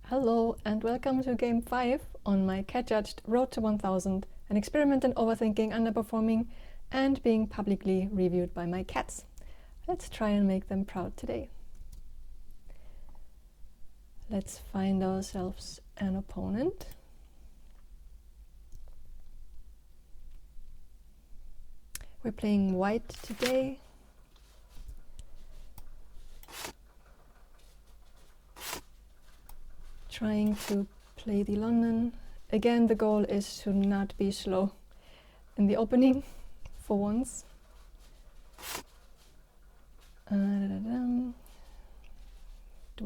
Hello and welcome to Game 5 on my cat-judged Road to 1000, an experiment in overthinking, underperforming and being publicly reviewed by my cats. Let's try and make them proud today. Let's find ourselves an opponent. We're playing white today. Trying to play the London. Again, the goal is to not be slow in the opening for once. Do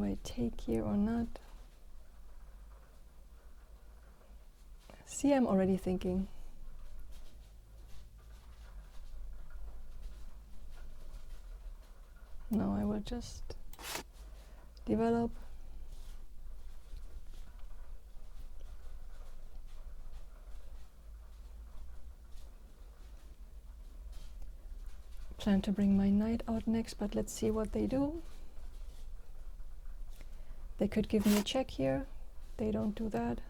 I take here or not? See, I'm already thinking. No, I will just develop. Plan to bring my knight out next, but let's see what they do. They could give me a check here. They don't do that.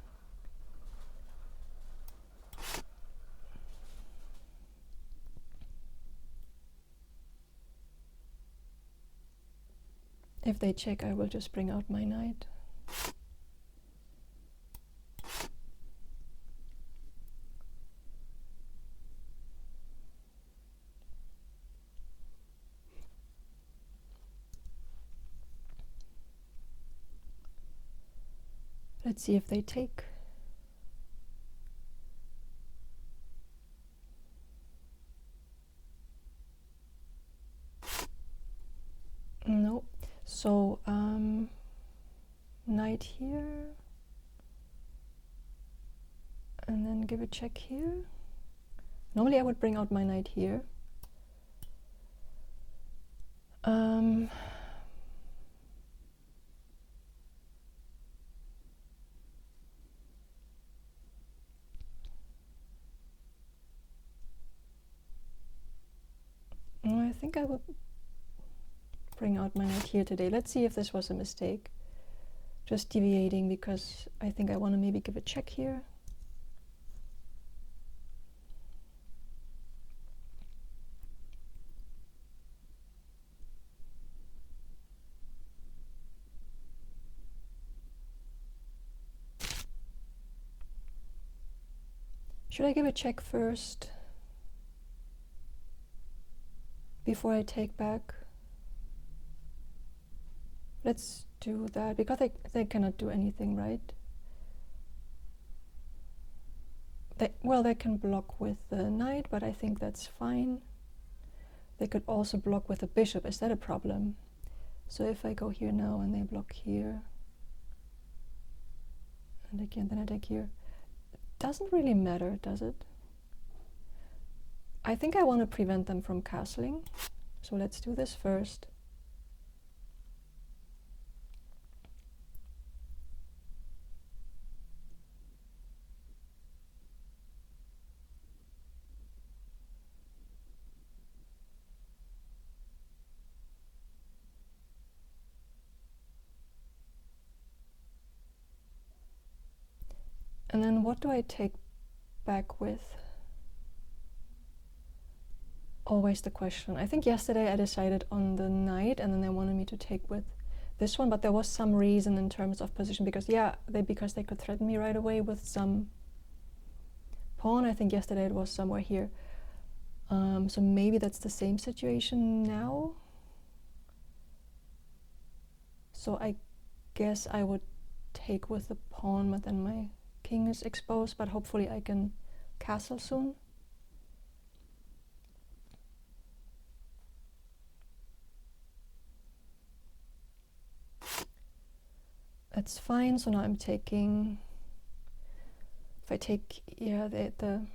If they check, I will just bring out my knight. Let's see if they take. No. So, knight here. And then give a check here. Normally I would bring out my knight here. I think I will bring out my knight here today. Let's see if this was a mistake. Just deviating because I think I want to maybe give a check here. Should I give a check first before I take back? Let's do that because they cannot do anything, right? They can block with the knight, but I think that's fine. They could also block with the bishop. Is that a problem? So if I go here now and they block here, and again then I take here, doesn't really matter, does it? I think I want to prevent them from castling, so let's do this first. And then what do I take back with? Always the question. I think yesterday I decided on the knight and then they wanted me to take with this one, but there was some reason in terms of position because because they could threaten me right away with some pawn. I think yesterday it was somewhere here. So maybe that's the same situation now. So I guess I would take with the pawn, but then my king is exposed, but hopefully I can castle soon. That's fine. So now I'm taking, if I take, the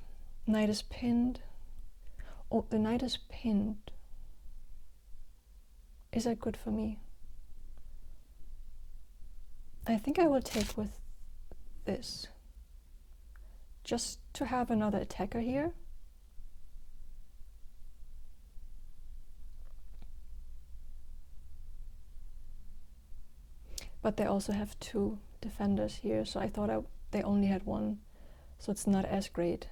knight is pinned. Oh, the knight is pinned. Is that good for me? I think I will take with this. Just to have another attacker here. But they also have to defenders here, so I thought they only had one, so it's not as great.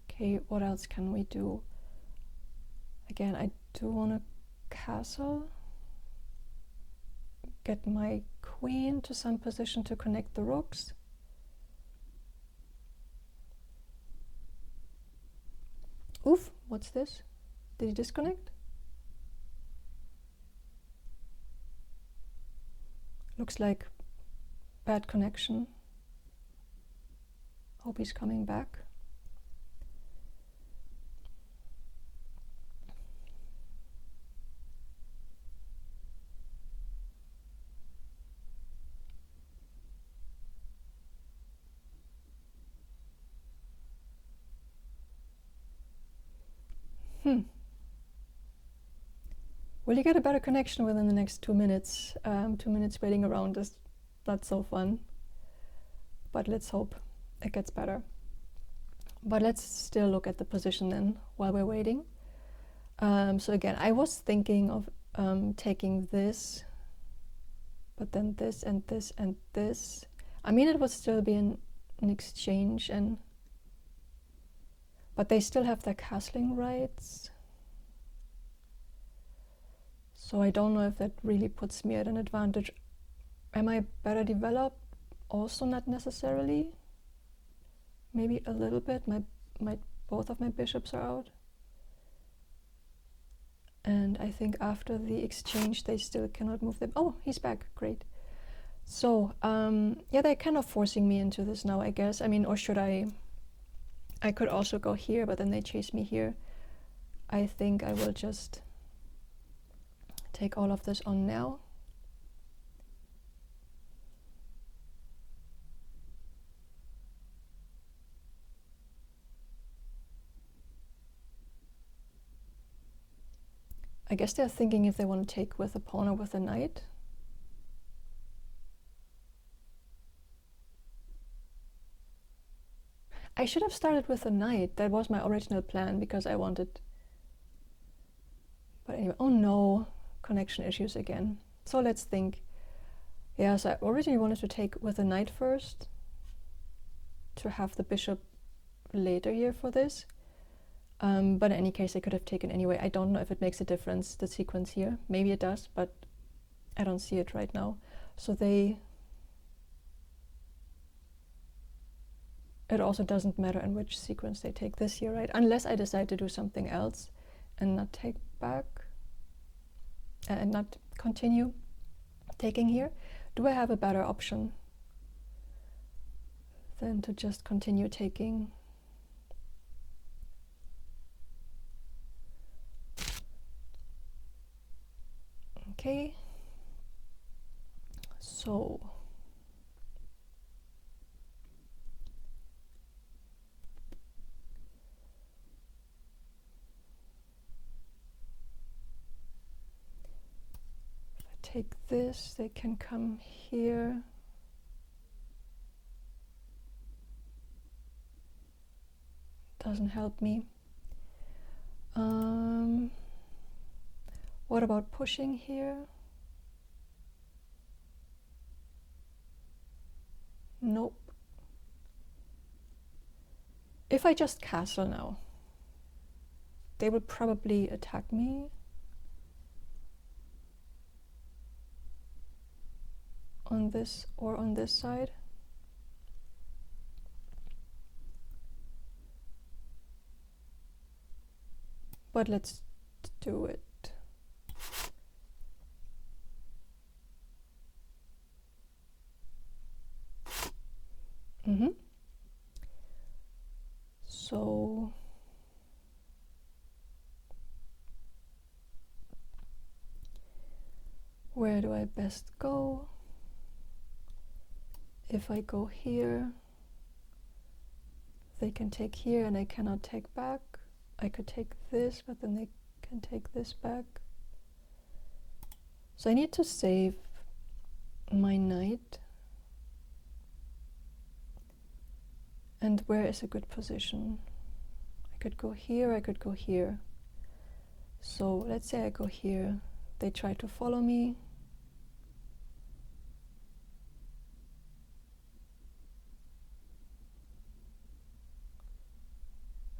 Okay, what else can we do? Again, I do want a castle. Get my queen to some position to connect the rooks. Oof, what's this? Did he disconnect? Looks like bad connection. Hope he's coming back. Will you get a better connection within the next 2 minutes? 2 minutes waiting around is not so fun, but let's hope it gets better. But let's still look at the position then while we're waiting. So again, I was thinking of taking this, but then this and this and this. I mean, it would still be an exchange, but they still have their castling rights. So I don't know if that really puts me at an advantage. Am I better developed? Also not necessarily. Maybe a little bit. Both of my bishops are out. And I think after the exchange they still cannot move them. Oh, he's back, great. So yeah, they're kind of forcing me into this now, I guess. I mean, or should I could also go here, but then they chase me here. I think I will just take all of this on now. I guess they're thinking if they want to take with a pawn or with a knight. I should have started with a knight. That was my original plan because I wanted... But anyway, oh no, connection issues again. So let's think. Yeah, so I originally wanted to take with a knight first to have the bishop later here for this. But in any case, I could have taken anyway. I don't know if it makes a difference, the sequence here. Maybe it does, but I don't see it right now. So it also doesn't matter in which sequence they take this here, right? Unless I decide to do something else and not take back and not continue taking here. Do I have a better option than to just continue taking? Okay, so if I take this, they can come here. Doesn't help me. What about pushing here? Nope. If I just castle now, they will probably attack me on this or on this side. But let's do it. So where do I best go? If I go here, they can take here and I cannot take back. I could take this, but then they can take this back. So I need to save my knight. And where is a good position? I could go here, I could go here. So let's say I go here. They try to follow me.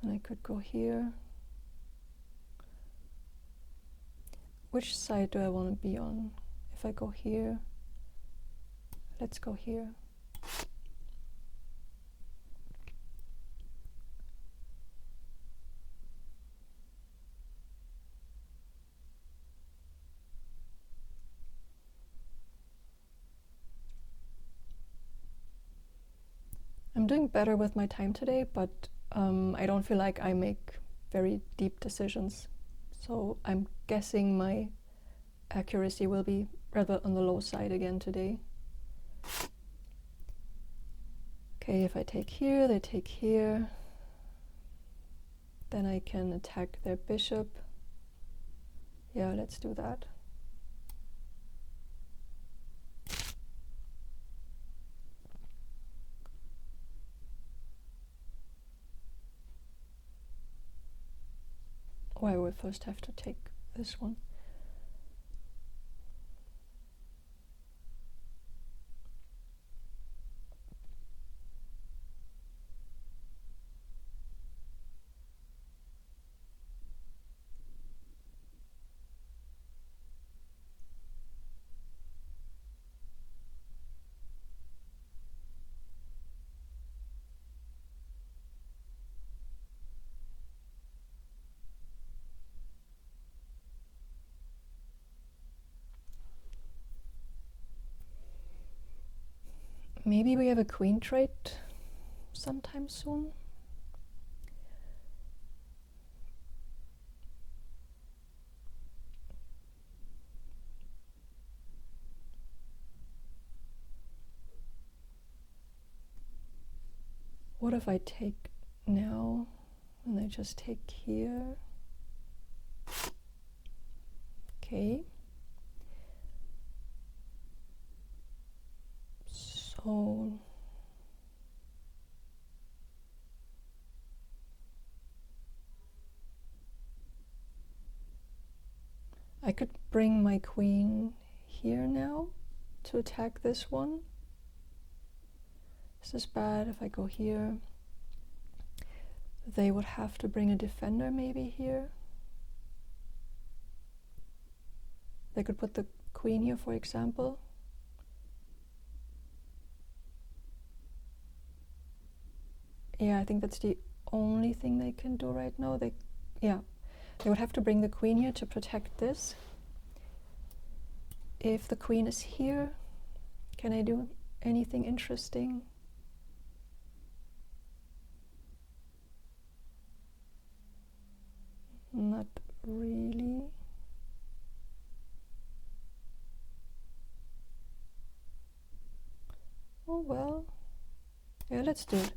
And I could go here. Which side do I want to be on? If I go here, let's go here. I'm doing better with my time today, but I don't feel like I make very deep decisions. So I'm guessing my accuracy will be rather on the low side again today. Okay, if I take here, they take here. Then I can attack their bishop. Yeah, let's do that. Oh, I will first have to take this one. Maybe we have a queen trade sometime soon. What if I take now and I just take here? Okay. So I could bring my queen here now to attack this one. Is this bad if I go here? They would have to bring a defender maybe here. They could put the queen here, for example. Yeah, I think that's the only thing they can do right now. They would have to bring the queen here to protect this. If the queen is here, can I do anything interesting? Not really. Oh well. Yeah, let's do it.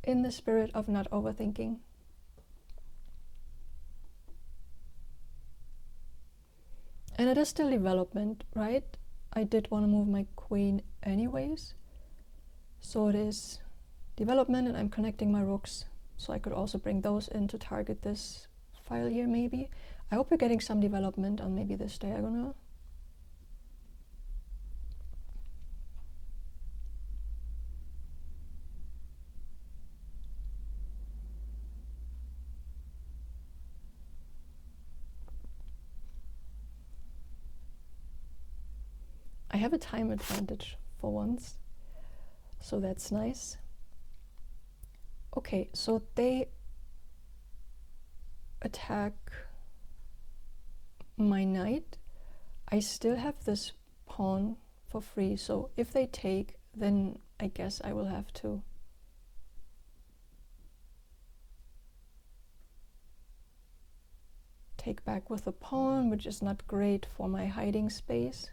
In the spirit of not overthinking. And it is still development, right? I did want to move my queen anyways. So it is development, and I'm connecting my rooks. So I could also bring those in to target this file here maybe. I hope you're getting some development on maybe this diagonal. I have a time advantage for once, so that's nice. Okay, so they attack my knight. I still have this pawn for free, so if they take, then I guess I will have to take back with the pawn, which is not great for my hiding space.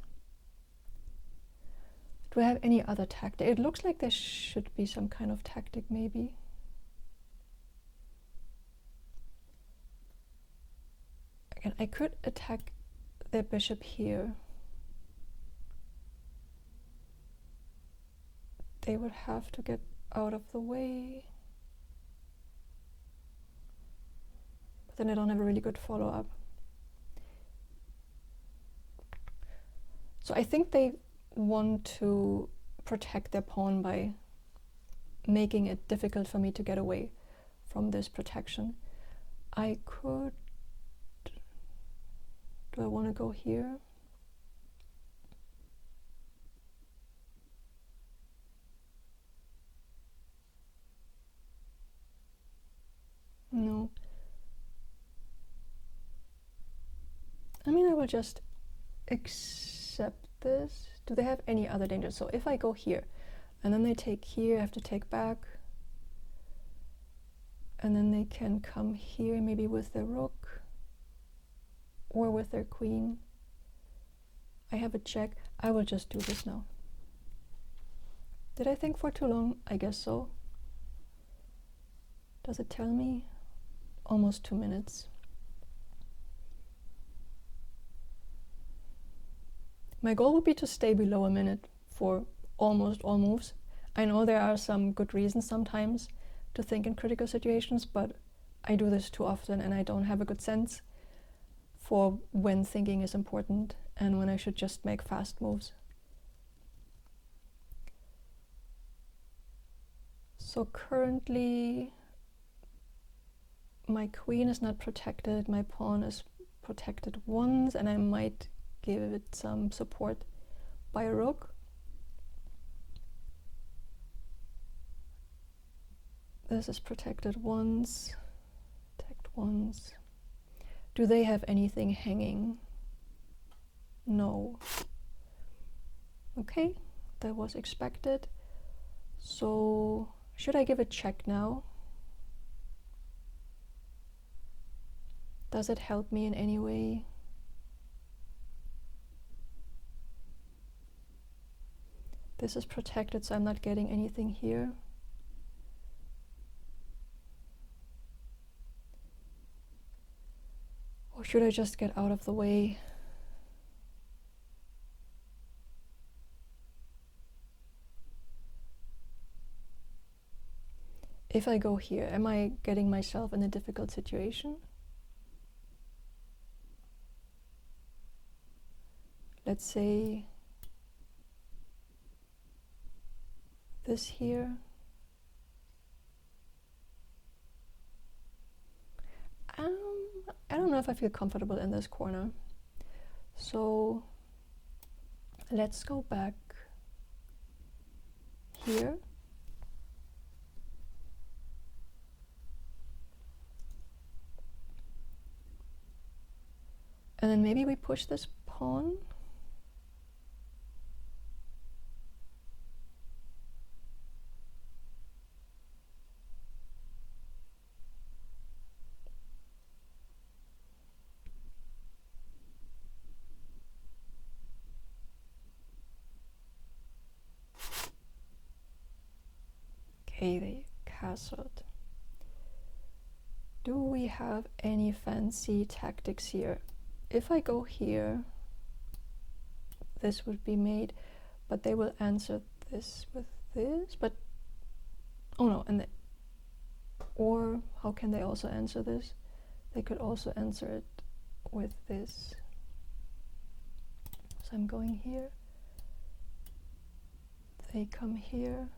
Do I have any other tactic? It looks like there should be some kind of tactic maybe. Again, I could attack their bishop here. They would have to get out of the way. But then I don't have a really good follow-up. So I think they want to protect their pawn by making it difficult for me to get away from this protection. I could... Do I want to go here? No. I mean, I will just accept this. Do they have any other dangers? So if I go here, and then they take here, I have to take back. And then they can come here, maybe with their rook. Or with their queen. I have a check. I will just do this now. Did I think for too long? I guess so. Does it tell me? Almost 2 minutes. My goal would be to stay below a minute for almost all moves. I know there are some good reasons sometimes to think in critical situations, but I do this too often and I don't have a good sense for when thinking is important and when I should just make fast moves. So currently my queen is not protected, my pawn is protected once, and I might give it some support by a rook. This is protected once, protect once. Do they have anything hanging? No. Okay, that was expected. So should I give a check now? Does it help me in any way? This is protected, so I'm not getting anything here. Or should I just get out of the way? If I go here, am I getting myself in a difficult situation? Let's say this here. I don't know if I feel comfortable in this corner. So let's go back here. And then maybe we push this pawn. Okay, they castled. Do we have any fancy tactics here? If I go here, this would be mate, but they will answer this with this, but oh no, and or how can they also answer this? They could also answer it with this. So I'm going here, they come here.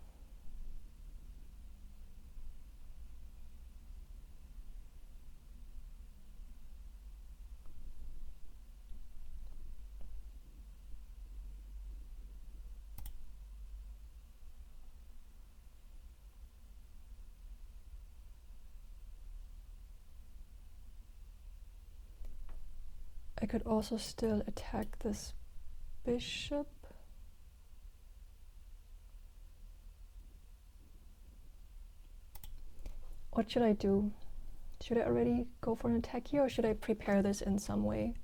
I could also still attack this bishop. What should I do? Should I already go for an attack here, or should I prepare this in some way?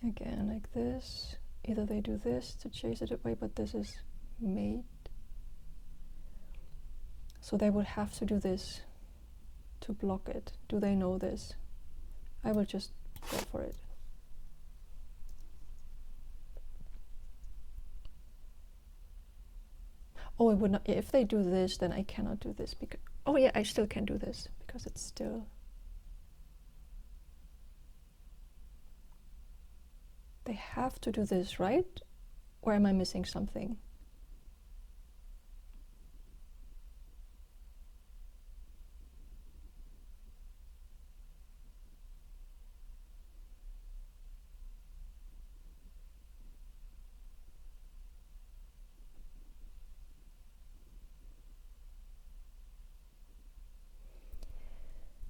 Again, like this. Either they do this to chase it away, but this is mate. So they would have to do this to block it. Do they know this? I will just go for it. Oh, it would not. If they do this, then I cannot do this because. Oh yeah, I still can do this because it's still. They have to do this, right? Or am I missing something?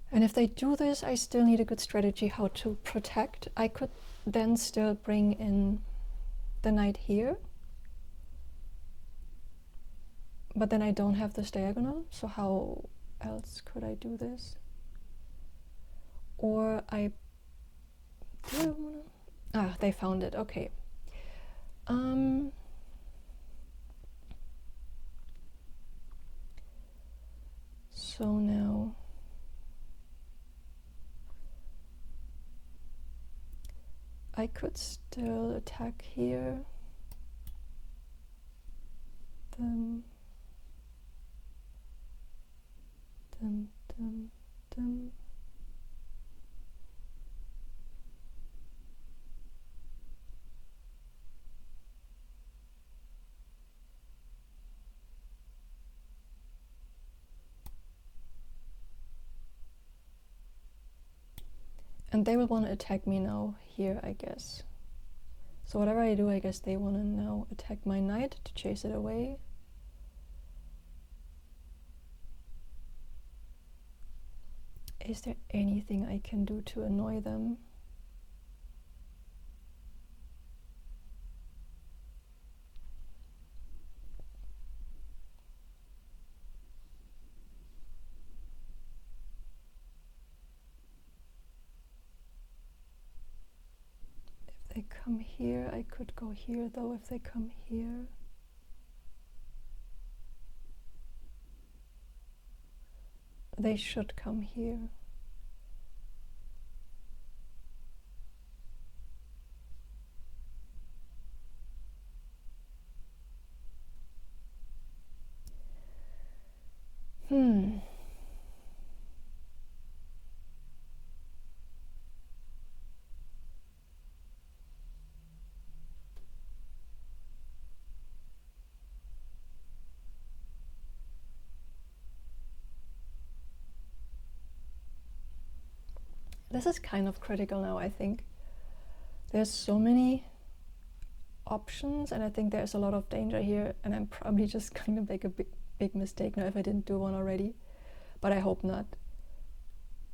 And if they do this, I still need a good strategy how to protect. I could then still bring in the knight here. But then I don't have this diagonal, so how else could I do this? Or I... Do I wanna... Ah, they found it, okay. So now... I could still attack here. Dum, dum, dum, dum. And they will want to attack me now here, I guess. So whatever I do, I guess they want to now attack my knight to chase it away. Is there anything I can do to annoy them? If they come here, I could go here though if they come here. They should come here. This is kind of critical now, I think. There's so many options, and I think there's a lot of danger here, and I'm probably just going to make a big mistake now if I didn't do one already, but I hope not.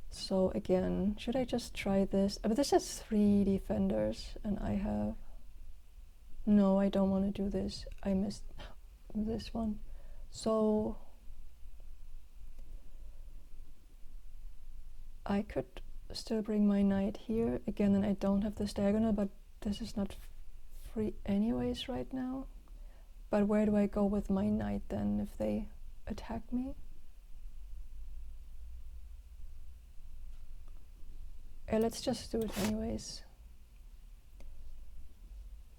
So again, should I just try this? But this has 3 defenders, and I have... No, I don't want to do this. I missed this one. So I could still bring my knight here again, and I don't have this diagonal, but this is not free anyways right now. But where do I go with my knight then if they attack me? Let's just do it anyways.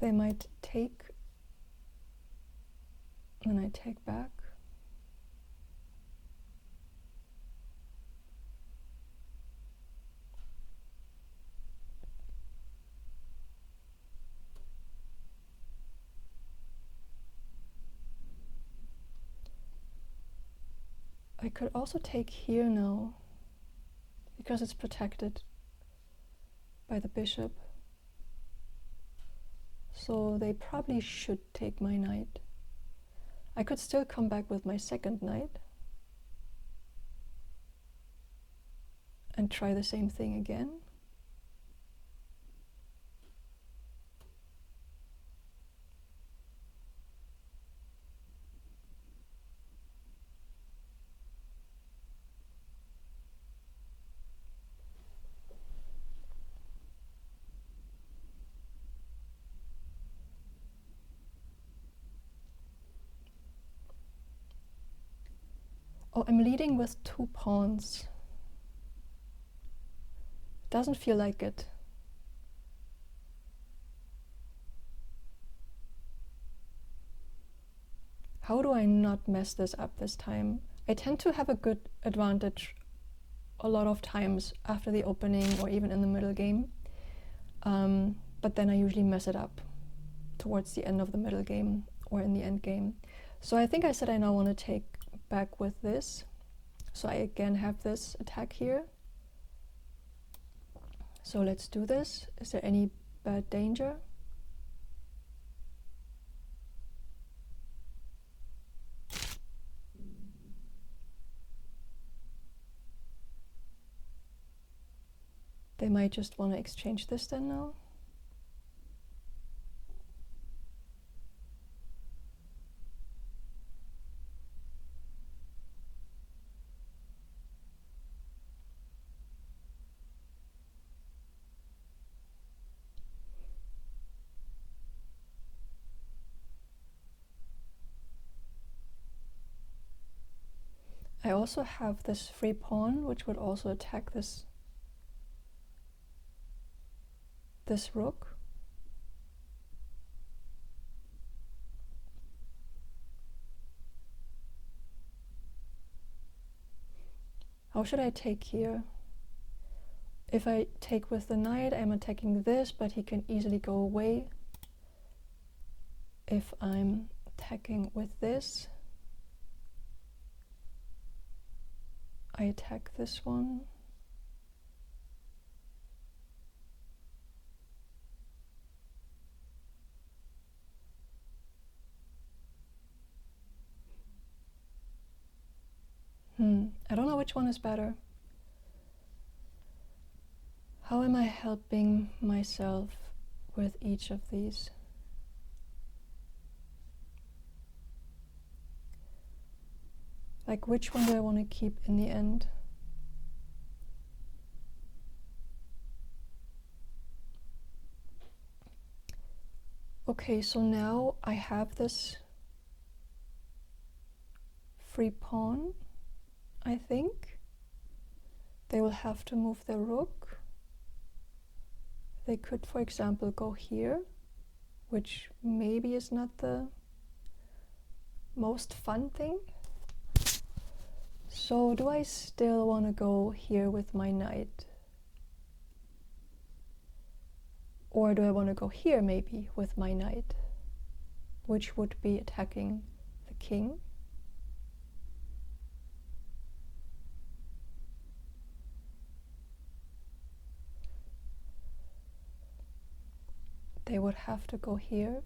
They might take, and I take back. I could also take here now, because it's protected by the bishop. So they probably should take my knight. I could still come back with my second knight and try the same thing again. Oh, I'm leading with 2 pawns. Doesn't feel like it. How do I not mess this up this time? I tend to have a good advantage a lot of times after the opening or even in the middle game. But then I usually mess it up towards the end of the middle game or in the end game. So I think I said I now want to take back with this. So I again have this attack here. So let's do this. Is there any bad danger? They might just want to exchange this then now. I also have this free pawn, which would also attack this rook. How should I take here? If I take with the knight, I'm attacking this, but he can easily go away. If I'm attacking with this, I attack this one. I don't know which one is better. How am I helping myself with each of these? Like, which one do I want to keep in the end? Okay, so now I have this free pawn, I think. They will have to move their rook. They could, for example, go here, which maybe is not the most fun thing. So do I still want to go here with my knight? Or do I want to go here maybe with my knight, which would be attacking the king? They would have to go here.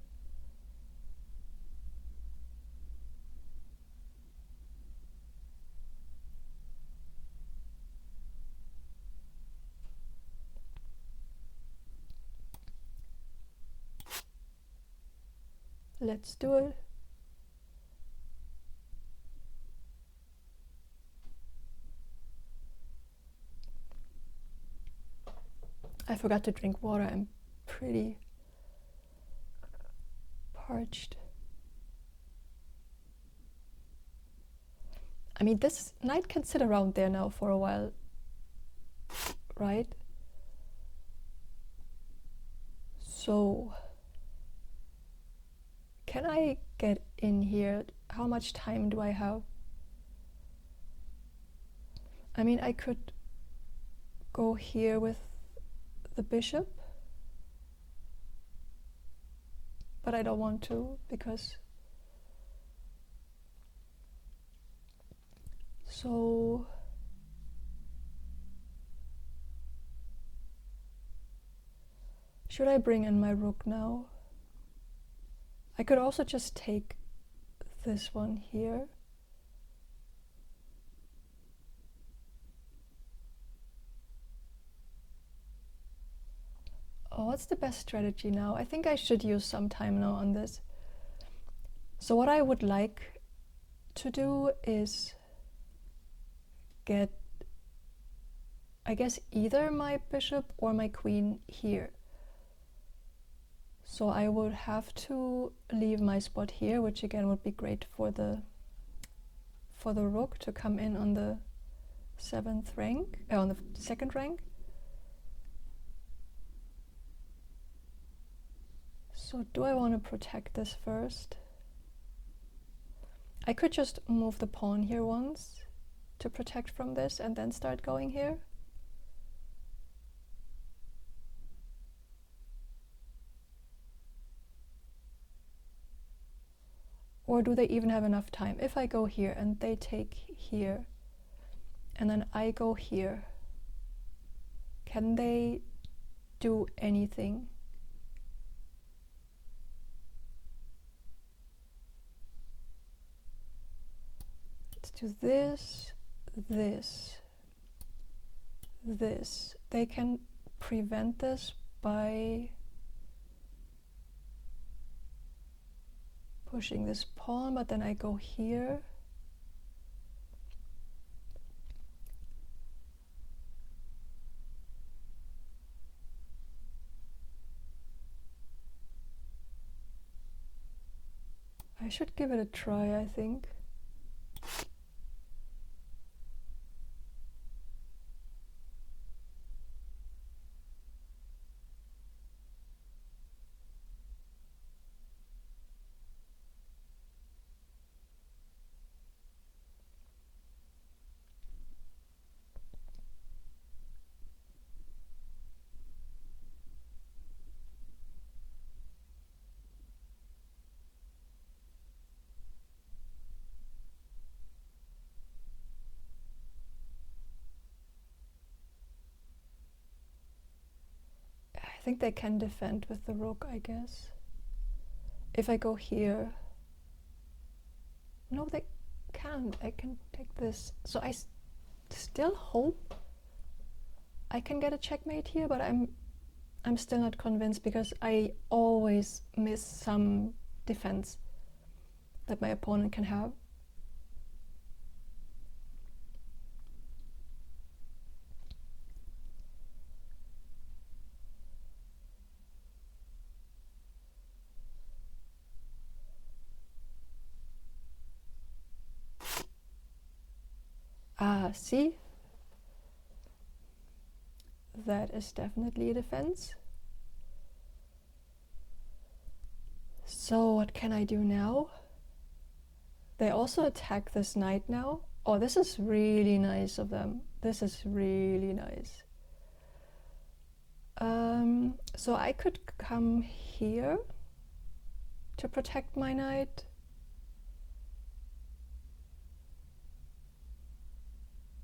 Let's do it. I forgot to drink water. I'm pretty parched. I mean, this knight can sit around there now for a while, right? So, can I get in here? How much time do I have? I mean, I could go here with the bishop, but I don't want to because... So... Should I bring in my rook now? I could also just take this one here. Oh, what's the best strategy now? I think I should use some time now on this. So what I would like to do is get, I guess, either my bishop or my queen here. So I would have to leave my spot here, which again would be great for the for the rook to come in on the 7th rank, on the 2nd rank. So do I want to protect this first? I could just move the pawn here once to protect from this and then start going here. Or do they even have enough time? If I go here and they take here, and then I go here, can they do anything? Let's do this, this, this. They can prevent this by pushing this pawn, but then I go here. I should give it a try, I think. I think they can defend with the rook, I guess. If I go here... No, they can't. I can take this. So I still hope I can get a checkmate here, but I'm still not convinced because I always miss some defense that my opponent can have. Ah, see? That is definitely a defense. So what can I do now? They also attack this knight now. Oh, this is really nice of them. This is really nice. So I could come here to protect my knight.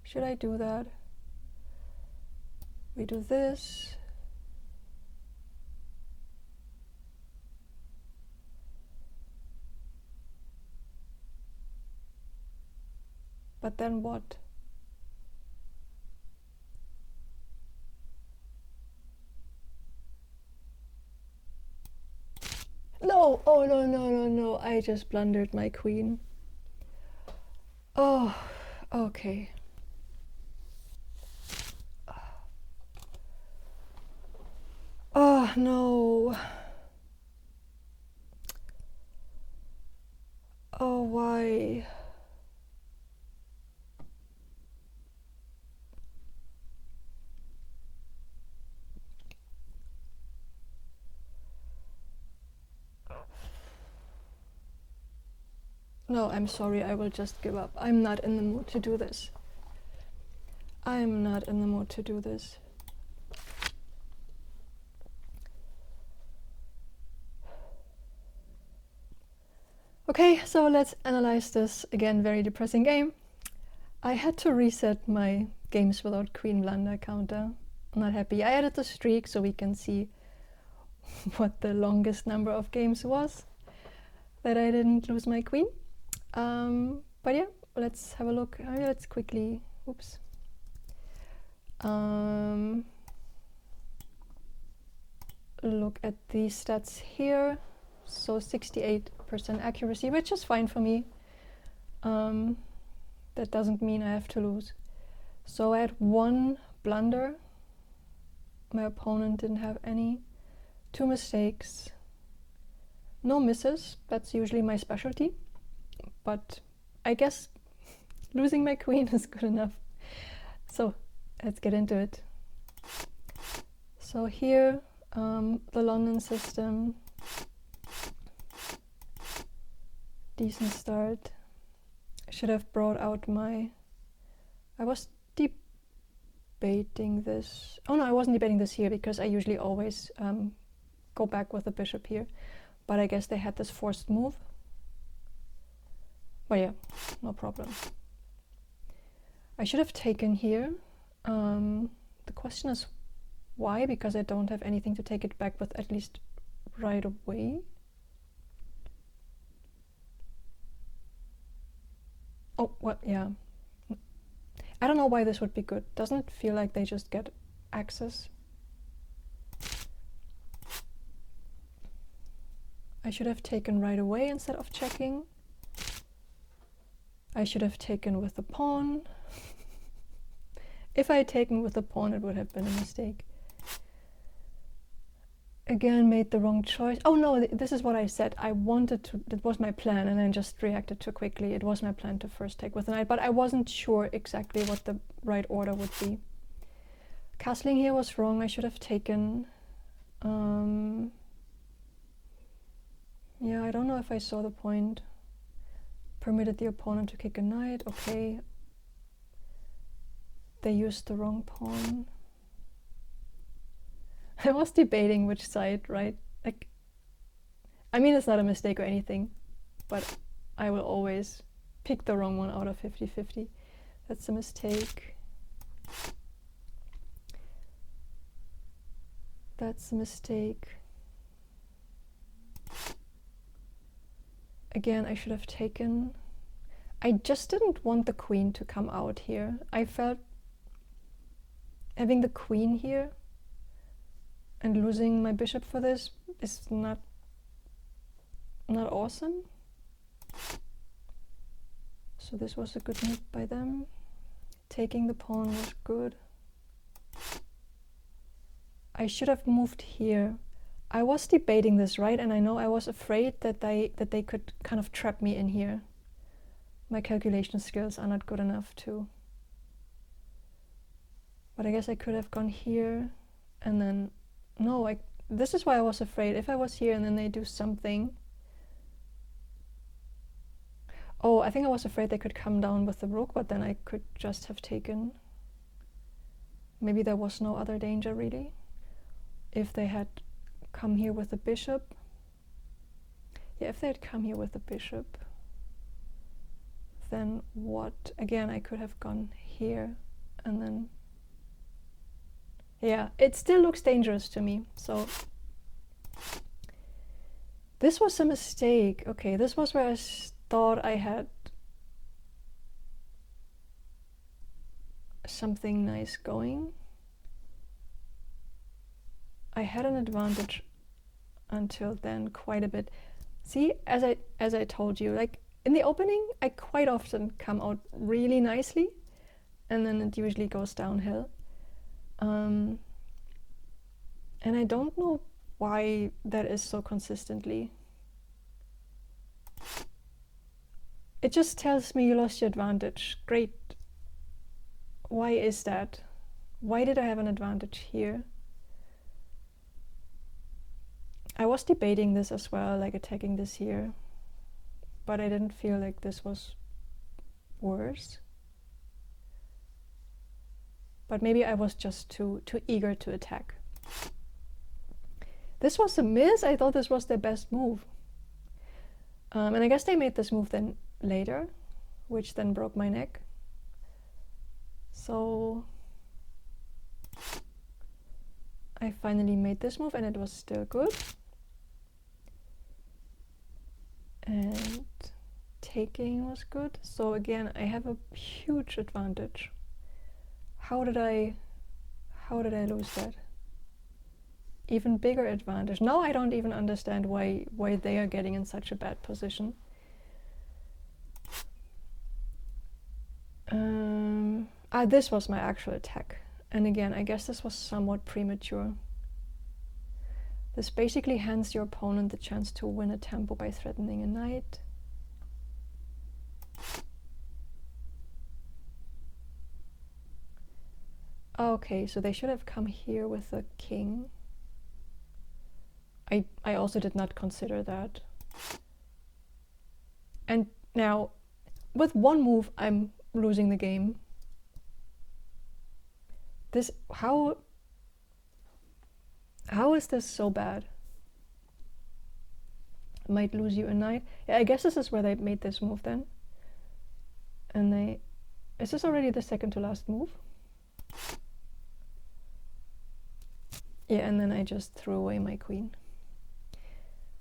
Should I do that? We do this. But then what? No! Oh, no, no, no, no. I just blundered my queen. Oh, okay. Oh, no. Oh, why? No, I'm sorry, I will just give up. I'm not in the mood to do this. I'm not in the mood to do this. Okay, so let's analyze this again, very depressing game. I had to reset my games without queen blunder counter. I'm not happy. I added the streak so we can see what the longest number of games was that I didn't lose my queen. But yeah, let's have a look. Let's quickly, oops. Look at these stats here. So 68% accuracy, which is fine for me. That doesn't mean I have to lose. So I had one blunder. My opponent didn't have any. 2 mistakes. No misses. That's usually my specialty. But I guess Losing my queen is good enough. So let's get into it. So here, the London system, decent start. I should have brought out my, I was debating this. Oh no, I wasn't debating this here because I usually always go back with the bishop here. But I guess they had this forced move. But yeah, no problem. I should have taken here. The question is why? Because I don't have anything to take it back with, at least right away. Oh, well, yeah. I don't know why this would be good. Doesn't it feel like they just get access? I should have taken right away instead of checking. I should have taken with the pawn. If I had taken with the pawn, it would have been a mistake. Again, made the wrong choice. Oh no, this is what I said. I wanted to, that was my plan, and then just reacted too quickly. It was my plan to first take with the knight, but I wasn't sure exactly what the right order would be. Castling here was wrong. I should have taken... yeah, I don't know if I saw the point. Permitted the opponent to kick a knight. Okay. They used the wrong pawn. I was debating which side, right? Like, I mean, it's not a mistake or anything, but I will always pick the wrong one out of 50-50. That's a mistake. That's a mistake. Again, I should have taken... I just didn't want the queen to come out here. I felt having the queen here and losing my bishop for this is not awesome. So this was a good move by them. Taking the pawn was good. I should have moved here. I was debating this, right? And I know I was afraid that they could kind of trap me in here. My calculation skills are not good enough to... But I guess I could have gone here and then... No, this is why I was afraid. If I was here and then they do something... Oh, I think I was afraid they could come down with the rook, but then I could just have taken... Maybe there was no other danger, really. If they had come here with the bishop... Yeah, if they had come here with the bishop... Then what? Again, I could have gone here and then... Yeah, it still looks dangerous to me, so... This was a mistake. Okay, this was where I thought I had something nice going. I had an advantage until then, quite a bit. See, as I told you, like in the opening, I quite often come out really nicely, and then it usually goes downhill. And I don't know why that is so consistently. It just tells me you lost your advantage. Great. Why is that? Why did I have an advantage here? I was debating this as well, like attacking this here, but I didn't feel like this was worse. But maybe I was just too eager to attack. This was a miss. I thought this was their best move. And I guess they made this move then later, which then broke my neck. So I finally made this move and it was still good. And taking was good. So again, I have a huge advantage. How did I lose that? Even bigger advantage. Now I don't even understand why they are getting in such a bad position. This was my actual attack. And again, I guess this was somewhat premature. This basically hands your opponent the chance to win a tempo by threatening a knight. Okay, so they should have come here with the king. I also did not consider that. And now, with one move, I'm losing the game. This, how is this so bad? Might lose you a knight. Yeah, I guess this is where they made this move then. And they, is this already the second to last move? Yeah, and then I just threw away my queen.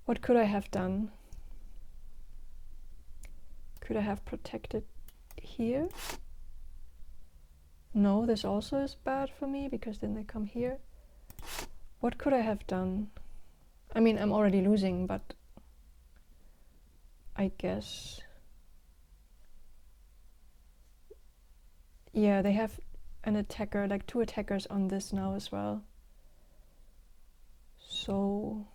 What could I have done? Could I have protected here? No, this also is bad for me because then they come here. What could I have done? I mean, I'm already losing, but I guess... Yeah, they have an attacker, like 2 attackers on this now as well. So...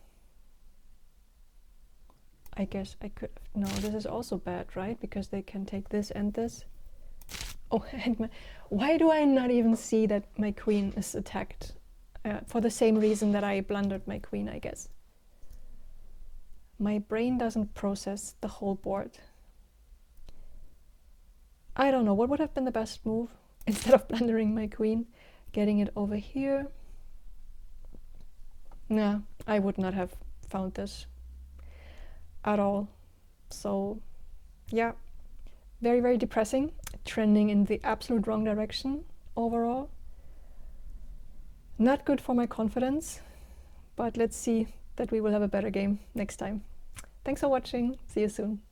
I guess I could... No, this is also bad, right? Because they can take this and this. Oh, and why do I not even see that my queen is attacked? For the same reason that I blundered my queen, I guess. My brain doesn't process the whole board. I don't know, what would have been the best move? Instead of blundering my queen, getting it over here. Nah, I would not have found this at all. So, yeah, very, very depressing. Trending in the absolute wrong direction overall. Not good for my confidence, but let's see that we will have a better game next time. Thanks for watching. See you soon.